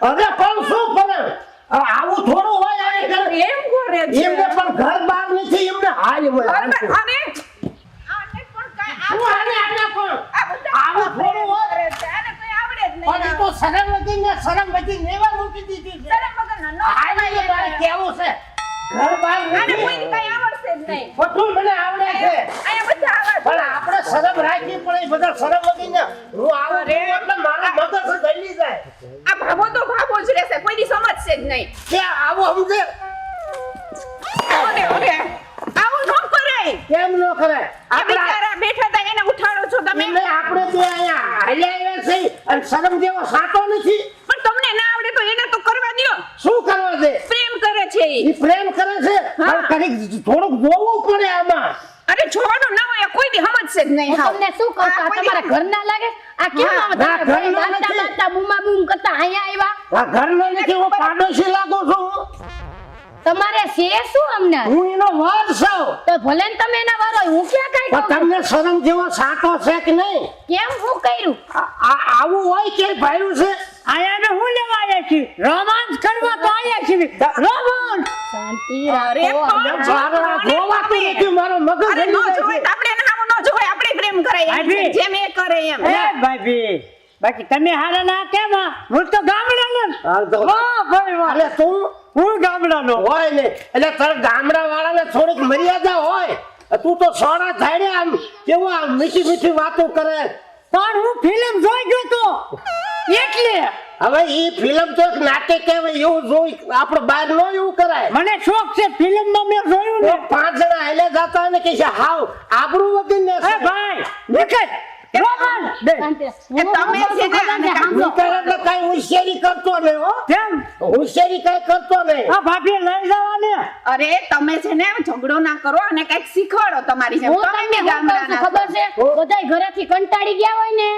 અરે પણ શું કરે આવું થોડું હોય એમ કરે છે એમને પણ ઘર બહાર નથી એમને હાલ હોય આને પણ હું આને આને પણ આવું થોડું હોય આને કઈ આવડે જ નહીં પણ એ તો શરમ વગી નેવા મૂકી દીધી છે શરમ વગરના નો આને મારે કેવું છે ઘર બહાર આને નથી કોઈ કઈ આવડશે જ નહીં બધું મને આવડે છે આયા બધા આવા પણ આપણે શરમ રાખવી પડે એ બધા શરમ વગી ને હું આવું રે એટલે મારા મગજ ગળી જાય આ ભાભો તો ભાભો જ રહેશે કોઈ દી સમજશે જ નહીં કે આવું સમજે ઓરે આવું ન કરે કેમ ન કરે આ બિચારા બેઠા હતા એને ઉઠાડો છો તમે એમને આપણે બે અહીંયા હાલ્યા છે અને શરમ જેવો સાટો નથી પણ તમને ના આવડે તો એને તો કરવા દ્યો શું કરવા દે પ્રેમ કરે છે એ પ્રેમ કરે છે પણ કઈક થોડુંક જોવું પડે આમાં અરે છોડો ના હોય કોઈ દી સમજશે જ નહીં હું તમને શું કહું છું આ તમારા ઘર ના લાગે આ કેમ ના, આવા ના, તમે ઘરના બાંધતા નથી. બાંધતા બૂમા બૂમ કરતા અહીંયા આવ્યા આ ઘરનો નથી હું પાડોશી લાગુ છું તમારે છે શું અમને હું એનો વર છું તો ભલે ને તમે એના વારો હું ક્યાં કાઈ પણ કહું તમને શરમ જેવો સાટો છે કે નહીં કેમ હું કર્યું આવું હોય કે ભાઈરું છે આયાને હું લેવા આવ્યા છીએ રોમાંસ કરવા તો આવ્યા છીએ રોમાંસ શાંતિ અરે રાખો પણ મારો જોવાતું નથી મારો મગજ અરે હલી નો જાય જોવે છે. તો આપણે ના ન જોવે આપણે પ્રેમ કરાય એમ છે. ભાભી. જેમ એ કરે એમ એ ભાભી બાકી તમે હારા ના કેમ હું તો ગામડાનો હાલ તો. વાહ ભાઈ વાહ અરે તું હું ગામડાનો હોય ને એટલે તાર ગામડા વાળાને થોડીક મર્યાદા હોય તું તો સોડા થાય આમ કેવું આમ મીઠી મીઠી વાતો કરે પણ હું ફિલ્મ જોઈ ગયો તો એટલે હવે ઈ ફિલ્મ તો એક નાટક કહેવાય એવું જોઈ આપણે બહાર નો એવું કરાય મને શોખ છે ફિલ્મમાં મેં જોયું તો ને 5 જણા હાલે જાતા હોય ને કે છે હાવ આબરૂ વગર ને એ ભાઈ દેખાય રોમાંસ બે શાંતિ એ તમે છે ને આને સાંભળો. એટલે કઈ હોશિયારી કરતો નહીં હો કેમ હોશિયારી કઈ કરતો નહીં આ ભાભી લઈ જવાને અરે તમે છે ને ઝઘડો ના કરો અને કઈક શીખવાડો તમારી જેમ હું તમે તમને બી શું કહું છું ગામડાના ખબર છે બધાય ઘરેથી કંટાળી ગયા હોય ને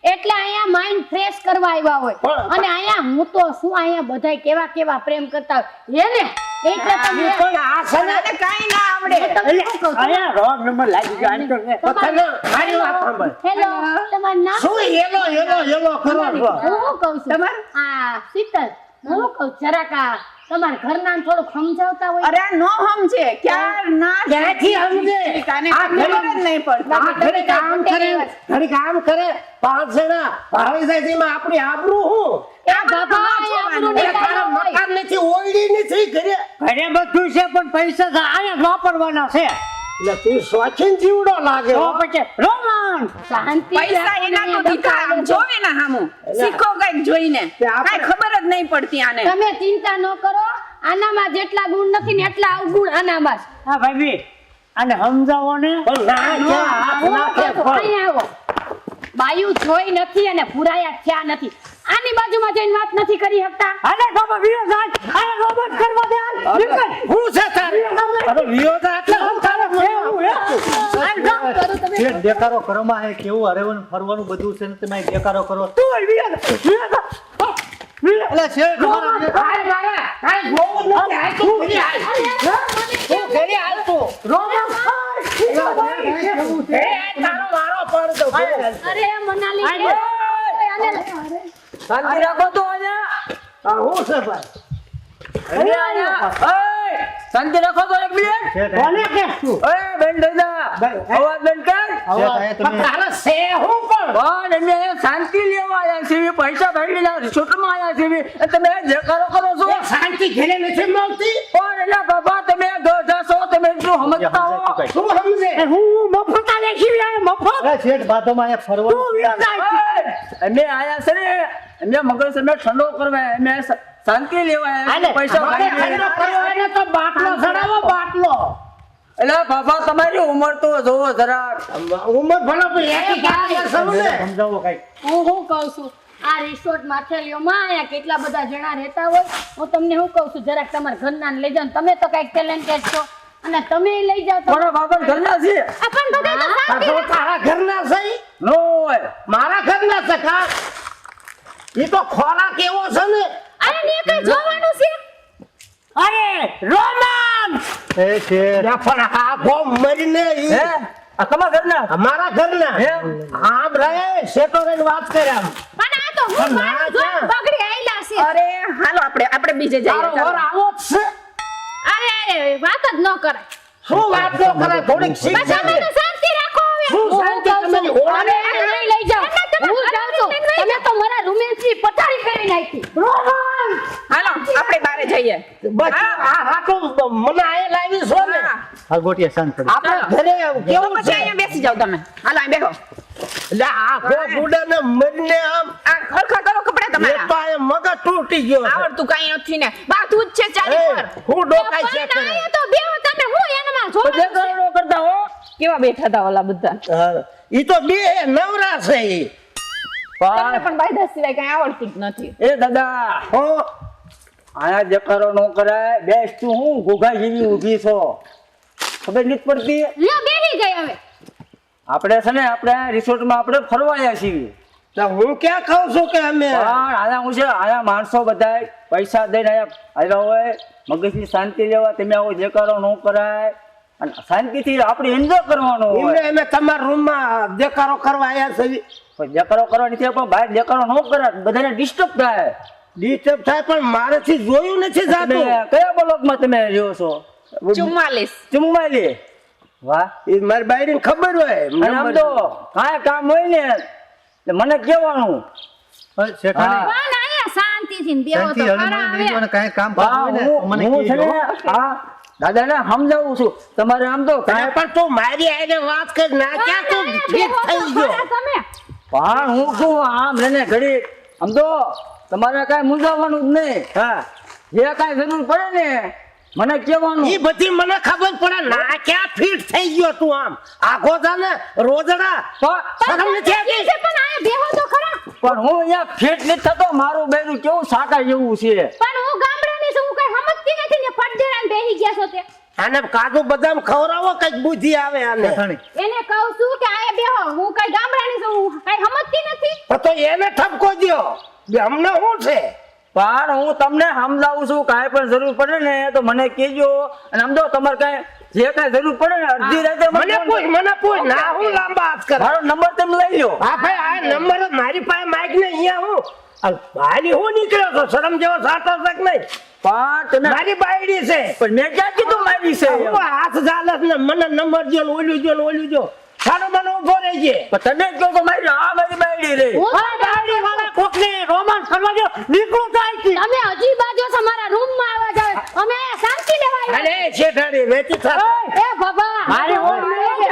એટલે અહીંયા માઇન્ડ ફ્રેશ કરવા આવ્યા હોય પણ- અને અહીંયા હું તો શું અહીંયા બધાય કેવા કેવા પ્રેમ કરતા હોય હે ને એટલે તમે પણ આ છે ને તને કાઈ ના આવડે તમને શું કહું છું? આયા રોંગ નંબર લાગી ગયો આને તો ને. તને મારી વાત સાંભળ હેલો તમારું નામ શું હેલો કરો છો હું શું કહું છું તમારું? આ શીતલ હું શું કહું છું? જરાક આ તમારા ઘરના ને થોડુંક સમજાવતા હોય અરે આ નો સમજે ક્યાર ના ક્યાંથી સમજે? કાને આ ખબર જ નહીં પડતી આ ઘરે કામ કરે પાંચ જણા ભાળી જાય છે એમાં આપણી આબરૂ હું એ બાબા અહીંયા આપણું એટલે તારા નીકળ્યું હોય. મકાન નથી ઓયડી નથી ઘરે ઘરે બધું છે પણ પૈસા તો આયા જ વાપરવાના છે એટલે તું શોખીન જીવડો લાગે તો હો. પછી રોમાંસ શાંતિ પૈસા એના તો દીધા આમ જોવે ને હામું શીખો કઈક જોઈને તે આપણે- કાઈ ખબર જ નહીં પડતી આને તમે ચિંતા ન કરો આનામાં જેટલા ગુણ નથી ને એટલા અવગુણ આનામાં છે. હા ભાભી આને સમજાવો ને પણ ના ક્યાં હાથ હું નાખે કહું છું, પણ. અહીંયા આવો બાયુ જોઈ નથી અને પુરાયા થયા નથી આની બાજુમાં જઈને વાત નથી કરી શકતા આને બાબા વિયો જાય આને રોબોટ કરવા દે હાલ નીકળ. હું છે તારે અરે વિયોગા એટલે હું તારે એવું હે? હાલ જાઓ. જે દેકારો કરવામાં હે કેવું હરેવાનું ફરવાનું બધું છે ને તમે અહીં દેકારો કરો તું અહીં વિયો જા. વિયો જા. હા, વિયો. એટલે શેઠ તમારા કાંઈ મારે કાંઈ જોવું નથી હાલ તું ઘરે હાલ તું ઘરે હાલ તું ઘરે હાલ તારો વારો પડતો ઘરે હાલ. અરે મનાલી આને. શાંતિ રાખો તો અહીંયા હું છે ભાઈ શાંતિ રાખો તો એક મિનિટ કોને કે તું? ઓય બેન દાદા અવાજ બંધ કર શેઠ અહીંયા પણ તમે તારે છે હું પણ પણ અમે અહીંયા શાંતિ લેવા આવ્યા છીએ પૈસા ભરી રિસોર્ટમાં આવ્યા છીએ અને તમે દેખાડો કરો છો એ શાંતિ ઘરે નથી મળતી પણ એલા બાબા તમે ગધા છો તમે શું સમજતા હો શું સમજે એ હું મફત આલે છીએ આ મફત અરે શેઠ બાધોમાં અહીંયા ફરવાનું તું વિયો જાય ઓય, અમે આયા છે ને અમે મગજ અમે ઠંડો કરવા અમે શાંતિ લેવા આવ્યા છીએ પૈસા મારે ભરી ઠંડો કરવો હોય ને તો બાટલો ચડાવો બાટલો એલા બાબા તમારી ઉંમર તો જોવો જરા ઉંમર ભલે પણ એકી કાંઈ સમજે સમજાવો કઈ હું શું કહું છું આ રિસોર્ટ માથેલીઓમાં અહીંયા કેટલા બધા જણા રહેતા હોય હું તમને શું કહું છું જરાક તમારા ઘરના ને લઈ જાઓ ને તમે તો કઈક ટેલેન્ટેડ છો અને તમે લઈ જાઓ તો મારા બાબા ઘરના છે આ પણ બધાય તો શાંતિ તો તારા ઘરના છે નો હોય મારા ઘરના છે કા એ તો ખોરાક એવો છે ને અરે ને કઈ જોવાનું છે અરે રોમાંસ એ શેઠ યા પણ આ ગોમ મરીને ઈ હે આ તમારા ઘરના અમારા ઘરના હે? આમ રહે શેતો રહીને વાત કરે આમ પણ આ તો હું પણ ના મારું જોઈને ક્યાં? બગડી આયલા છે અરે આપણે બીજે જઈએ તારો ચાલો. વર આવો જ છે. અરે અરે વાત જ ન કરાય શું વાત ન કરે? થોડીક શીખ બસ અમે લે. તો શાંતિ રાખો હવે શું હું શાંતિ કહું છું. તમારી? ઓળે અરે, નહીં લઈ જાઓ હું જાઉં છું તમે તો મારા રોમેન્સની પથારી કરી નાખી હાલો આપણે બારે જઈએ. બસ આ તો મને આયે લાવી છો ને. હા. હાલ ગોટિયા શાંત કરી. આપણા ઘરે તો કેવું પછી છે? અહીંયા બેસી જાઓ તમે. હાલો અહીં બેહો. એટલે આ ગોપુડાને મરીને આમ આ ખરખર કરો કપડા એ તમારા. તો આ મગજ તૂટી ગયો છે. આવડતું કાંઈ નથી ને. બા તું જ છે ચાલી પર. હું ડોકાઈ છે પણ અહીંયા તો બેહો તમે હું એનામાં જોવાનું છે. દેખાડો કરતા હો. કેવા બેઠા હતા ઓલા બધા. ઈ તો બે નવરા છે ઈ. તમને પણ બાયદા સિવાય કાંઈ આવડતું જ નથી. એ દાદા હો આયા દેખાડો ન કરાય બેસ તું હું ઘોઘા જેવી ઊભી છો ખબર નથી પડતી લ્યો બેહી ગઈ હવે આપણે છે ને આપણે રિસોર્ટમાં આપણે ફરવાયા છીએ તો હું ક્યાં કહું છું કે અમે પણ આયા હું છે આયા માણસો બધા પૈસા દઈને આયા આવ્યા હોય મગજની શાંતિ લેવા તમે આવો દેખાડો ન કરાય અને શાંતિથી આપણે એન્જોય કરવાનો એમને હોય અમે તમારા રૂમમાં દેખાડો કરવા આવ્યા છે પણ દેખાડો કરવાની છે પણ બહાર દેખાડો ન કરાય બધાને ડિસ્ટર્બ થાય ડિસ્ટર્બ થાય પણ મારેથી જોયું નથી તમે જાતું કયા બ્લોકમાં તમે રહ્યો છો 44. ચુમ્માલી વાહ એ મારી બાયડીને ખબર હોય અને આમ તો કાંઈ કામ હોય ને એટલે મને કહેવાનું હવે શેઠાણી, હા. પણ અહીંયા શાંતિથી ને બેહો શાંતિ તો હળીમળી ખરા બેસજો હવે અને કાંઈ કામ કરવું હોય ને તો મને હું છે કહેજો. ને હા દાદાને સમજાવું છું તમારે આમ તો કાંઈ પણ તું મારી આઈને વાત કર ના ક્યાં તું ગીત થઈ ગયો તમે પણ હું શું આમ રહીને ઘડી આમ તો તમારે કાંઈ મૂંઝાવાનું જ નહીં હા જે કાંઈ જરૂર પડે ને મને કહેવાનું ઈ બધી મને ખબર પડે ના ક્યાં ફિટ થઈ ગયો તું આમ આખો જાને રોજડા શરમ નથી આવતી? છે પણ અહીંયા બેહો તો ખરા પણ હું અહીંયા ફિટ નથી થતો મારું બેનું કેવું સાટા જેવું છે પણ હું ગામડાની છું હું કઈ સમજતી નથી ને ફટદેરાને બેહી ગયા છો તે આને કાજુ બદામ ખવડાવો કઈક બુદ્ધિ આવે આને શેઠાણી, એને કહું છું કે આયા બેહો હું કઈ ગામડાની છું હું કઈ સમજતી નથી તો એને ઠપકો દ્યો બે અમને શું છે પણ હું તમને સમજાવું છું કાંઈ પણ જરૂર પડે ને તો મને કહેજો અને આમ તો તમારે કાંઈ જે કાંઈ જરૂર પડે ને અડધી રાતે મને પૂછ ના હું લાંબા હાથ કર મારો નંબર તમે લઈ લો હા ભાઈ આ નંબર મારી પાસે માઈક ને અહીંયા હું ભાઈ હું નીકળ્યો છો શરમ જેવો સાટો છે કે નહીં પણ તમે મારી બાયડી છે પણ મેં ક્યાં કીધું મારી છે હું હાથ ચાલત ને મને નંબર જો ને ઓલું જો સાનો મને ઉભો રહી છે પણ તમે જ કહો તો મારી આ મારી બાયડી રે હું ગાડી વાળા કોકને રોમાન્સ કરવા દો નીકળો તો અહીંથી. તમે હજી બાજુ છો મારા રૂમમાં આવવા જાવ અમે અહીંયા શાંતિ લેવા આવ્યા અરે શેઠાણી વેચી થા એ બાબા મારી ઓન નહીં કે.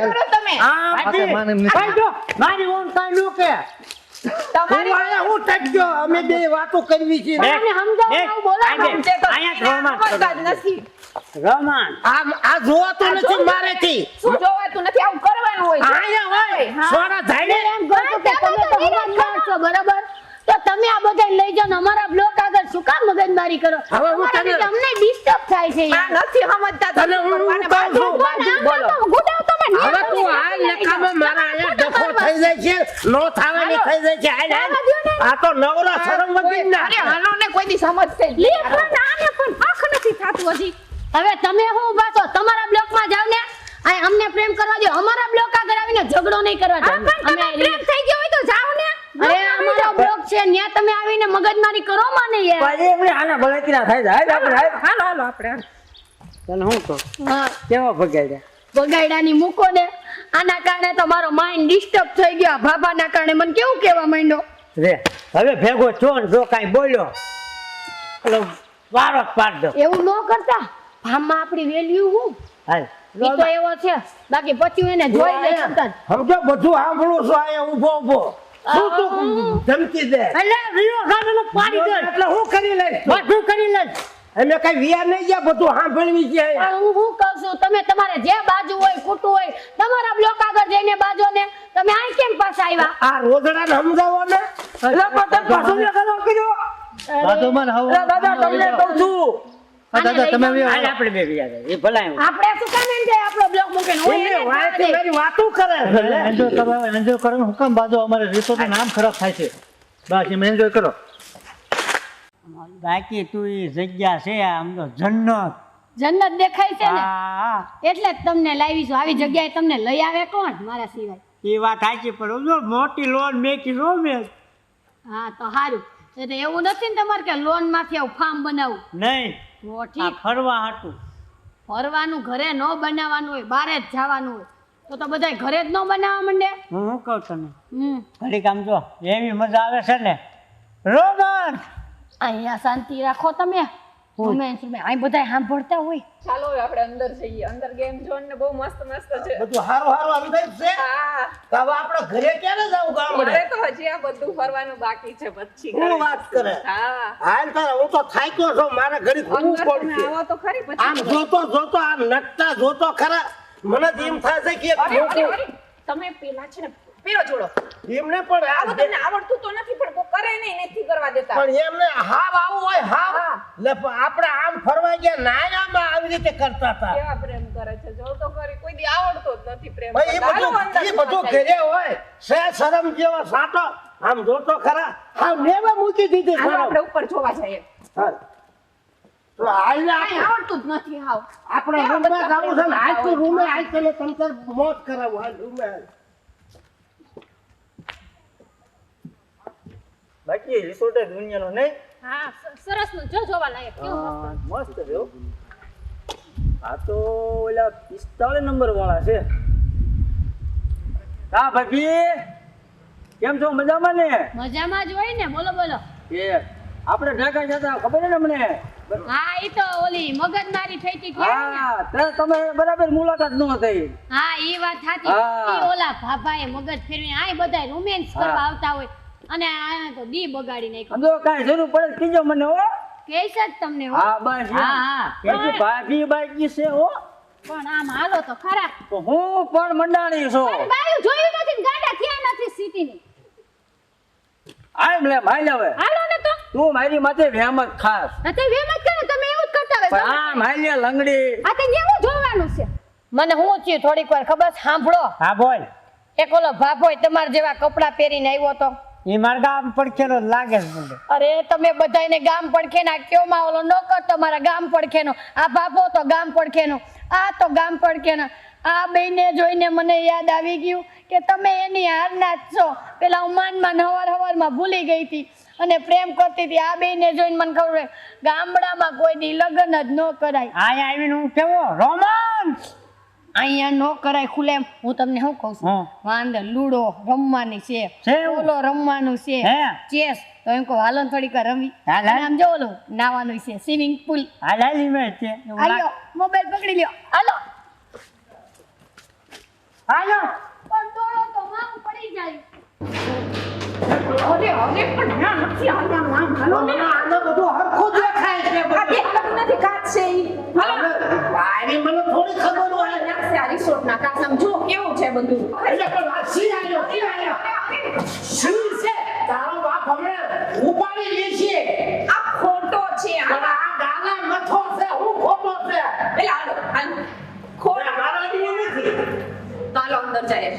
કરો તમે. આ આ તો માને એમને ભાઈ જો, મારી ઓન કાંઈ ન કે. હું આયા હું ટક્યો અમે બે વાતો કરવી છે મને સમજાવો આવું બોલો આજે. સમજે તો અહીંયા જ એને રોમાન્સ સમજતા જ નથી. રોમાન્સ. આ જોવાતું નથી મારેથી શું જોવાતું નથી આવું કરવાનું હોય છે. આયા હોય હા. સોના ધાડે એમ કહો છો કે તમે તો સમજદાર છો બરાબર તો તમે આ બધાને લઈ જાઓ ને અમારા બ્લોક આગળ શું કામ મગજમારી કરો હવે હું અમારા તને- લીધે અમને ડિસ્ટર્બ થાય છે આ યાર. નથી સમજતા તને હું ભગવાને કહું બાજુ છું. બાજુ બોલો. આમ તો ગુડાવ તમે ને હવે તું તમે આ લઈ જાઓ. લેખામાં મારા આયા ડખો થઈ જાય છે નો થાવાની થઈ જાય છે હાલ, હાલ. આ તો નવરા શરમ વગર ના અરે હાલો ને કોઈ દી સમજશે જ લે નહીં. પણ આને પણ આંખ નથી થાતું હજી હવે તમે હું ઊભા છો તમારા બ્લોકમાં જાવ ને આ અમને પ્રેમ કરવા દો અમારા બ્લોક આગળ આવીને ઝઘડો નહીં કરવા દો અમે પ્રેમ થઈ ગયો હોય તો જાવ ને અરે અમારો બ્લોક છે ત્યાં તમે આવીને મગજમારી કરો મને યાર પણ એમને આના બળતરા થાય છે હાલ આપણે હાલ હાલો હાલો આપણે તને હું કહું હા કેવા ભગાડ્યા બગાડાની મૂકો ને આના કારણે તો મારો માઇન્ડ ડિસ્ટર્બ થઈ ગયો આ ભાભાના કારણે મને કેવું કહેવા માંડ્યો રે હવે ભેગો છો ને જો કાંઈ બોલ્યો એટલે વારો જ પાડ દો એવું ન કરતા ભામમાં આપણી વેલ્યુ હું હાલ ઈ તો એવો છે બાકી પછી એને જોઈ લે છતાં સમજો બધું સાંભળું છું આયા ઊભો ઊભો શું તું ધમકી દે એટલે રીયો ગાડીનો પાડી દે એટલે હું કરી લઈશ બધું કરી લે અમે કઈ વિયા નહીં ગયા બધું સાંભળવી છે પણ હું કહું છું તમે તમારે જે બાજુ હોય ખોટું હોય તમારા બ્લોક આગળ જઈને બાજો ને તમે આ કેમ પાછા આવ્યા આ રોજડાને સમજાવો ને એટલે પણ તમે પાછો ને કરો કીધું બાજુમાં હાવ- એટલે દાદા તમને કહું છું હા, દાદા તમે બી હાલ આવો. આપણે બે બીજા જાય. એ ભલાય આપણે શું કામ એમ જાય આપણો બ્લોક મૂકીને હોય એને એને જ વાંચી જવા દે. મારી વાતો કરે છે લે. એન્જોય કરવા એન્જોય કરવાનું હું કામ બાજુ અમારે રિસોર્ટનું નામ ખરાબ થાય છે બસ એમ એન્જોય કરો બાકી તું એ જગ્યા છે આમ તો જન્નત જન્નત દેખાય છે ને હા એટલે જ તમને લાવી છું આવી જગ્યાએ તમને લઈ આવે કોણ મારા સિવાય એ વાત સાચી પણ જો મોટી લોન મેકી રો મેં હા તો સારું એટલે એવું નથી ને તમારે કે લોન માંથી આવું ફાર્મ બનાવવું નહીં તો આ ઠીક ફરવા હાટું ફરવાનું ઘરે ન બનાવવાનું હોય બારે જ જવાનું હોય તો બધાય ઘરે જ ન બનાવવા માંડે હું શું કહું તને હમ ઘડીક આમ જો એવી મજા આવે છે ને રોમન અહીંયા શાંતિ રાખો તમે રોમેન્સ અહીં બધાય સાંભળતા હોય ચાલો હવે આપણે અંદર જઈએ અંદર ગેમ ઝોન ને બહુ મસ્ત મસ્ત છે બધું હારું હારું આવી જાય છે હા તો હવે આપણે ઘરે ક્યારે જાવ ગામડે મારે તો હજી આ બધું ફરવાનું બાકી છે પછી શું વાત કરે હા હાલ તારે હું તો થાક્યો છું મારે ઘડી ઘૂમવું અંદર તમે પડશે આવો તો ખરી પછી આમ જોતો આમ નકતા જોતો ખરા મને તો એમ થાય છે કે એક અરે, લોકો અરે, તમે પેલા છે ને પેલો જોડો એમને પણ આવું તમને આવડતું તો નથી પણ કોઈ કરે નહીં નથી કરવા દેતા પણ એમને હાવ આવું હોય હાવ હા. લે પણ આપણે આમ ફરવા ગયા નાયામાં આવી રીતે કરતા હતા કેવા પ્રેમ કરે છે જો તો ખરી કોઈ દી આવડતો જ નથી પ્રેમ ભાઈ એ કરતા. હાલો અંદર બધું એ બધું જઈએ. ઘરે હોય સે શરમ જેવા સાટો આમ જોતો ખરા હાવ નેવા મૂકી દીધી હાલો શરમ આપણે ઉપર જોવા જઈએ હા. તો હાલ ને કાંઈ આવડતું જ નથી હાવ આપણે રૂમમાં જવું છે ને હાલ તું રૂમે હાલ તને તંતર મોજ કરાવું હાલ રૂમે હાલ બાકી રિસોર્ટ દુનિયાનો નહીં હા સરસ નું જો જોવા લાયક કેવું મસ્ત મસ્ત છે હો. આ તો ઓલા 45 નંબર વાળા છે હા ભાભી કેમ છો મજામાં ને મજામાં જ હોય ને બોલો બોલો એ આપણે ઢાકા જતા ખબર છે ને મને હા ઈ તો ઓલી મગજમારી થઈ હતી ત્યારે ને. હા તે તમે બરાબર મુલાકાત ન થઈ હા ઈ વાત સાચી હા. ઈ ઓલા ભાભાએ મગજ ફેરવીને આય બધાય રોમેન્સ કરવા હા. આવતા હોય અને આ તો દી બગાડી નાખ્યો સમજો કાંઈ જરૂર પડે તો કીજો મને હો કેસ જ તમને હો. હા બસ હા હા કે ભાભી બાકી છે હો પણ આમ હાલો તો ખરા તો હું પણ મંડાણી છું અરે બાયું જોયું નથી ને ગાડા થયા નથી સિટીની આમ લે ભાઈ હવે હાલો ને તો તું મારી માથે વહેમ જ ખાસ તે વેમ જ કરે તમે એવું જ કરતા હોય પણ આ મારી લંગડી આ તે એવું જોવાનું છે મને હું થયું થોડીક વાર ખબર છે? સાંભળો હા બોલ એક ઓલો ભાભોય તમારા જેવા કપડાં પહેરીને આવ્યો તો એ મારા ગામ પડખેનો જ લાગે છે મને અરે તમે બધાયને ગામ પડખેના કયો માં ઓલો નોકર તમારા ગામ પડખેનો આ ભાભો તો ગામ પડખેનો આ તો ગામ પડખેના આ બેને જોઈને મને યાદ આવી ગયું કે તમે એની હારના જ છો પેલા હું માનમાં હવારમાં ભૂલી ગઈ હતી અને પ્રેમ કરતી હતી આ બેને જોઈને મને ખબર પડી, ગામડામાં કોઈ દી લગ્ન જ ન કરાય અહીંયા આવીને હું કેવો રોમન્સ અહીંયા ન કરાય ખુલે એમ. હું તમને શું કહું છું હા. વાંદર લૂડો રમવાની છે છે એવું? ઓલો રમવાનું છે હે? ચેસ તો એમ કહું હાલો ને થોડીક વાર રમી હાલ, હાલ. અને આમ જો ઓલું નાવાનું છે સ્વિમિંગ પુલ હાલ હાલી મેં છે એવું લાગે. આયો મોબાઈલ પકડી લ્યો હાલો હાલો પણ દોડો તો મારું પડી જાય અરે અરે પણ ના નથી હાલવાનું આમ હાલો ને આને બધું હરખું દેખાય છે આ દેખાતું નથી કાચ છે ઈ. હાલો ભાઈ મને થોડી ખબર હોય નાખશે આ રિસોર્ટ ના કાચ આમ જો કેવું છે બધું એટલે પણ આ સી આવ્યો સી છે તારો બાપ હમણાં ઉપાડી લે છે આ ખોટો છે પણ આ આ ગાલા મથો છે હું ખોટો છે પેલા હાલો હાલો ખોટો મારા જેવું નથી ચાલો અંદર જાય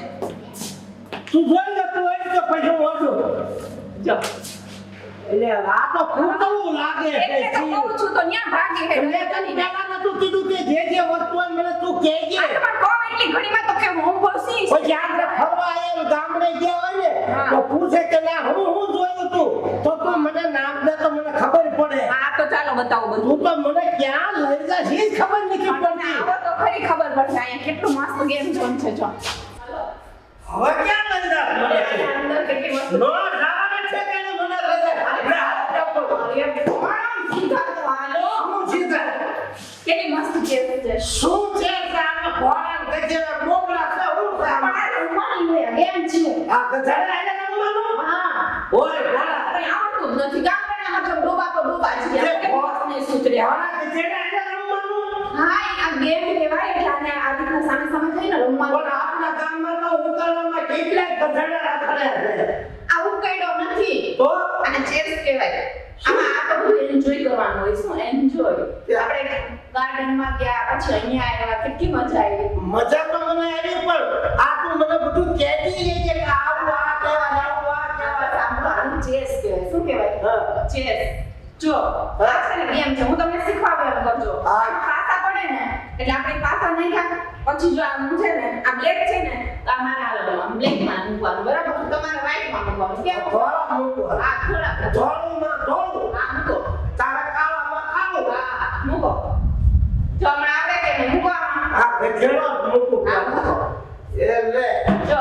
તું જોઈ લે તું હોય તો પછી ઓછું જો એટલે આ તો ખૂટવું લાગે છે એટલે તો કહું છું તો ન્યા ભાગી હે મેં તને પહેલા નતું કીધું કે જે વસ્તુ હોય મને તું કહેજે આ તો પણ કહો એટલી ઘડીમાં તો કે હું ભસી પછી આપણે ફરવા આયા ગામડે ગયા હોય ને હા. તો પૂછે કે ના હું જોયું તું તો તું મને નામ દે તો મને ખબર પડે હા તો ચાલો બતાવો બધું તું તો મને ક્યાં લઈ જાશ એ જ ખબર નથી તમને પડતી આવો તો ખરી ખબર પડશે અહીંયા કેટલું મસ્ત ગેમ ઝોન છે જો હવે ક્યાં લઈ જાશ મને અંદર કેટલી મસ્ત નો જવાને છે કે મને લઈ જાય આપણે હાથ ચાપો સીધા તો હાલો હું સીધા કેટલી મસ્ત ગેમ છે શું છે કે આને ઘોડાને કજે મોકલા છે હું પણ આ રમવાની હોય ગેમ છે આ ગધાડે આને રમવાનું હા ઓય ઘોડા કંઈ આવડતું જ નથી ગામડાના મતલબ ડોબા તો ડોબા જ ગયા કેટલી મસ્ત ને સુધર્યા ઘોડા ગધેડે આને રમવાનું હા આ ગેમ કહેવાય એટલે આને આ રીતના સામે સામે થઈને પણ રમવાનું આપણા ગામમાં તો ઉકાળામાં કેટલાય ગધેડા રાખડે છે આવું કઈડો નથી તો આને ચેસ કહેવાય આમાં આ બધું એન્જોય કરવાનું હોય શું એન્જોય આપણે ગાર્ડનમાં ગયા પછી અહીંયા આવ્યા કેટલી મજા આવી મજા તો મને આવી પણ આ તું મને બધું કહેતી રહી છે કે આવું આ કહેવાય આવું આ કહેવાય સાંભળો આને ચેસ કહેવાય શું કહેવાય હા. ચેસ જો આ છે ને ગેમ છે હું તમને શીખવાડું એમ કરજો હા. પાસા પડે પડે ને એટલે આપણે પાછા નહીં ખા પછી જો આમ છે ને આ બ્લેક છે ને તો આ મારા આમ બ્લેક માં મૂકવાનું બરાબર તમારે વ્હાઈટ માં મૂકવાનું કેમ થોડા મૂકો. આ થોડા ધોળુંમાં ધોળું. આ મૂકો તારા કાળામાં કાળું. હા મૂકો જો હમણાં આપણે કે મૂકો આમાં. આ ભેગેલો જ મૂકું. આ મૂકો એટલે જો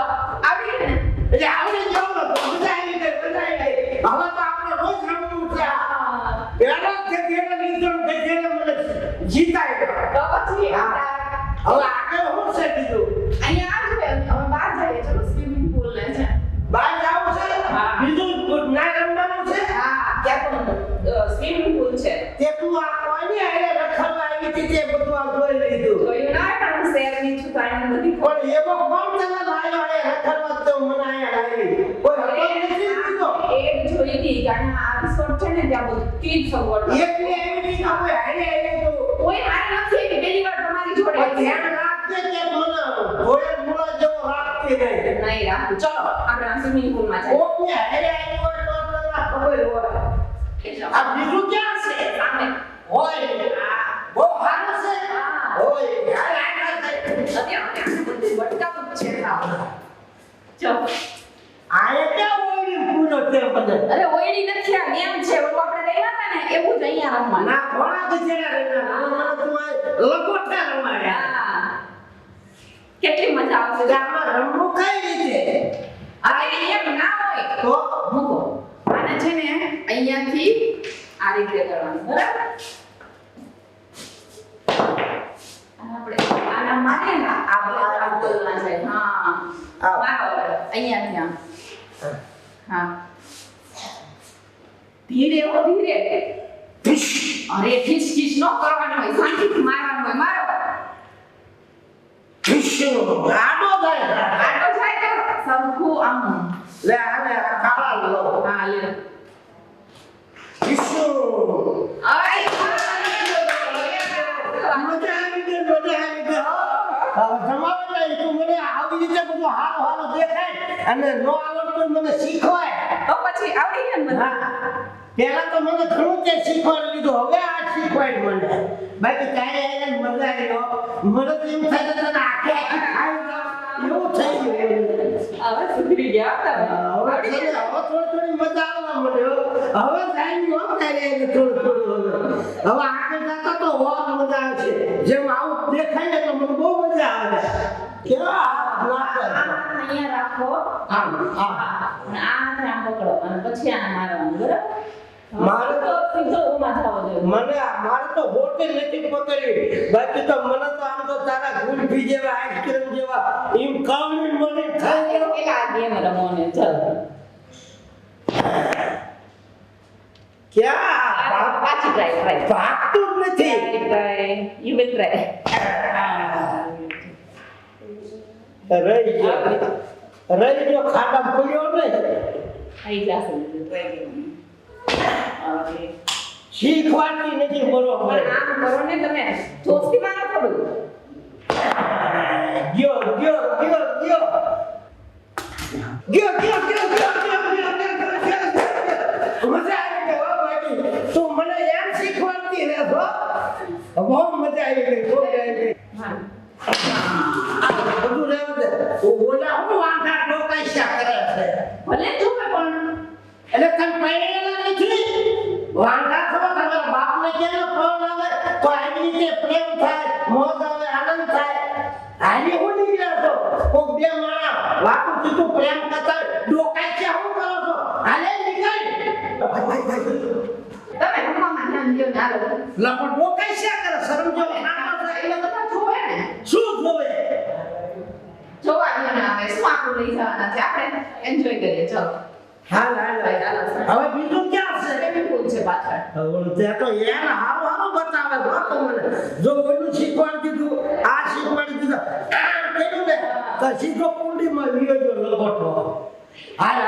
આવડી ગયું ને આવડી ગયો ને તો મજા આવી ગઈ, મજા આવી ગઈ. હવે તો આપણે રોજ રમવું છે. પેલા જ ખેતરે લીધો ને ખેતરે મને જીતાઈ ગયો. તો પછી હવે આગળ શું છે બીજું? અહીંયા આવે હવે બહાર જઈએ ચલો સ્વિમિંગ પૂલ ને છે બહાર જાવું છે? હા. બીજું ના રમવાનું છે? હા ત્યાં પણ સ્વિમિંગ પૂલ છે તે તું આ કોની હારે રખડવા આવી હતી તે બધું આ જોઈ લીધું. જોયું ના પણ હું શહેરની છું તો આની બધી પણ એવો કોણ તને લાવ્યો હે રખડવા તો મને અહીંયા લાવી? કોઈ હતો જ નથી બીજો. એક જોઈ હતી કારણ આ રિસોર્ટ છે ને ત્યાં બધી જ સગવડ એકલી આવી હતી કે કોઈ હારે આવી તો કોઈ મારી નથી આવી પહેલી વાર તમારી જોડે પણ ધ્યાન રાખજે કે મને ભોયર મૂળા જેવો રાખતી નહીં. નહીં રાખું ચલો આપણે આ સ્વિમિંગ પૂલ માં જઈએ કોકની હારે આવી હોય તો તને ખબર હોય. આ બીજું ક્યાં છે? સામે હોય. બહુ સારું છે. હા. હોય. હાલ આગળ થાય. અત્યારે બધું ભટકાવું જ છે સાવ ચલો આએ ક્યાં ઓયડી પૂરો તે બધે? અરે ઓયડી નથી આ ગેમ છે ઓલું આપણે રહ્યા હતા ને એવું જ અહીંયા રમવાનું ના ઘોડા ગજેડા રહેના. મને તું આ લગોટા રમાડ્યા. હા. કેટલી મજા આવશે કે આમાં રમવું કઈ રીતે? અરે એમ ના હોય તો મૂકો આને છે ને અહીંયાથી આ રીતે કરવાનું બરાબર આપણે આના મારે ને આ બધા બોલના છે હા આવ. મારો હવે અહીંયાથી આમ હા ધીરે હો ધીરે અરે ખીચ ખીચ ન કરવાનું હોય શાંતિથી મારવાનું હોય મારો આડો થાય. આટો જાય તો સરખું આમ લે આને આ કાળા લો. હા લે ઈશુ. આય મજા આવી ગઈ, મજા આવી ગઈ. હવે જમાવે નહીં, તું મને આવી રીતે બધું હારું હારું દેખાય અને ન આવડતું મને શીખવાય. તો પછી આવડી ગયું ને બધું હા. પહેલા તો મને ઘણું તે શીખવાડી લીધું, હવે આ શીખવાડી મને. બાકી તારે એને મજા આવી ગયો. મને તો એવું થાય કે તને આખે આખી ખાઈ જાઉં. એવું થઈ ગયું. હવે સુધરી ગયા તમે હવે છે ને, હવે થોડી મજા આવવા માંડી હો. હવે ટાઈમ ન થાય એને થોડું. હવે આગળ જતા તો હોર મજા આવશે. જેમ આવું દેખાય ને તો મને બહુ મજા આવે. કેવા હાથ નાખે. અહીંયા રાખો આમ, આમ. અને આ હાથે આમ પકડો અને પછી આને મારવાનું બરાબર મારે તો સીધો ઊભા થવો જોઈએ મારે તો હોટે નથી પકડવી. બાકી તો મને તો આમ તો તારા ગુલફી જેવા આઈસ્ક્રીમ જેવા એમ કાવડી મને થઈ ગયો. પેલા ગેમ રમો ને ચાલો ક્યાં પાછી ટ્રાય ભાગતું જ નથી. ટ્રાય યુ વિલ ટ્રાય રહી ગયો ખાડા પડ્યો ને. આઈ જશે ટ્રાય ઓકે શીખવાડતી નથી બરોબર. આમ કરો ને તમે જોસ્તી મારો થોડું ગયો મજા આવી ગઈ હો બાકી. તું મને એમ શીખવાડતી રહે છો. બહુ મજા આવી ગઈ, બહુ મજા આવી ગઈ. હા બધું રહેવા દે. ઓલા હું વાંધા ડોકાઈશા કરે છે. ભલે જોવે પણ એટલે તને પહેરેલા નથી. વાંધા છો તમારા બાપને કેનો ફોન આવે તો આવી રીતે પ્રેમ થાય, મોજ આવે, આનંદ થાય. હાલી હું નીકળ્યા છો કોક બે માણા વાતું ચીતું પ્રેમ કરતા ડોકાઈશા શું કરો છો? હાલે નીકળ. તમે રમવામાં ધ્યાન દો ને હાલો લપો ડોકાઈશા કરે શરમ જેવો નાનો છે. એટલે બધા જોવે ને શું જોવે? જોવા દો ને આવે શું આપણું લઈ જવાના છે આપણે એન્જોય કરીએ ચલો હાલ. હવે બીજું ક્યાં છે? સ્વિમિંગ પૂલ છે પાછળ ત્યાં તો એને હારું બતાવે તો મને. જો ઓલું શીખવાડી દીધું, આ શીખવાડી દીધું, આમ કર્યું ને તો સીધો કુંડીમાં વિયો ગયો લગોટો. હાલ.